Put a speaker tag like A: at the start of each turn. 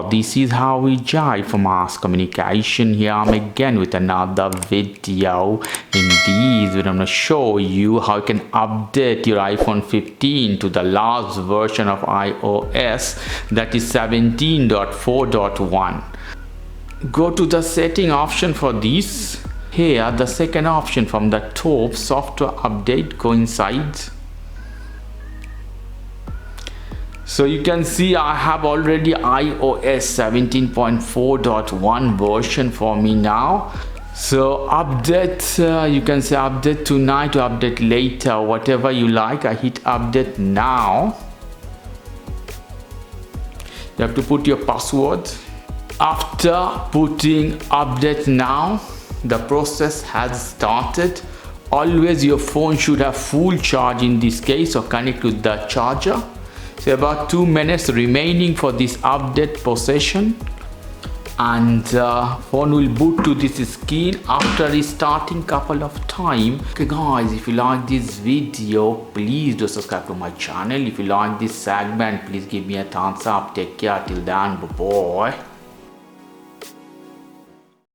A: this is how we jive for mass communication. Here I'm again with another video. In this video I'm going to show you how you can update your iPhone 15 to the last version of iOS, that is 17.4.1. Go to the setting option for this. Here the second option from the top, software update, go inside. So you can see I have already iOS 17.4.1 version for me now. So update, you can say update tonight or update later, whatever you like. I hit update now. You have to put your password. After putting update now, the process has started. Always your phone should have full charge in this case, or connect with the charger. So about 2 minutes remaining for this update procession, and phone will boot to this screen after restarting couple of time. Okay guys, if you like this video, please do subscribe to my channel. If you like this segment, please give me a thumbs up. Take care till then, bye bye.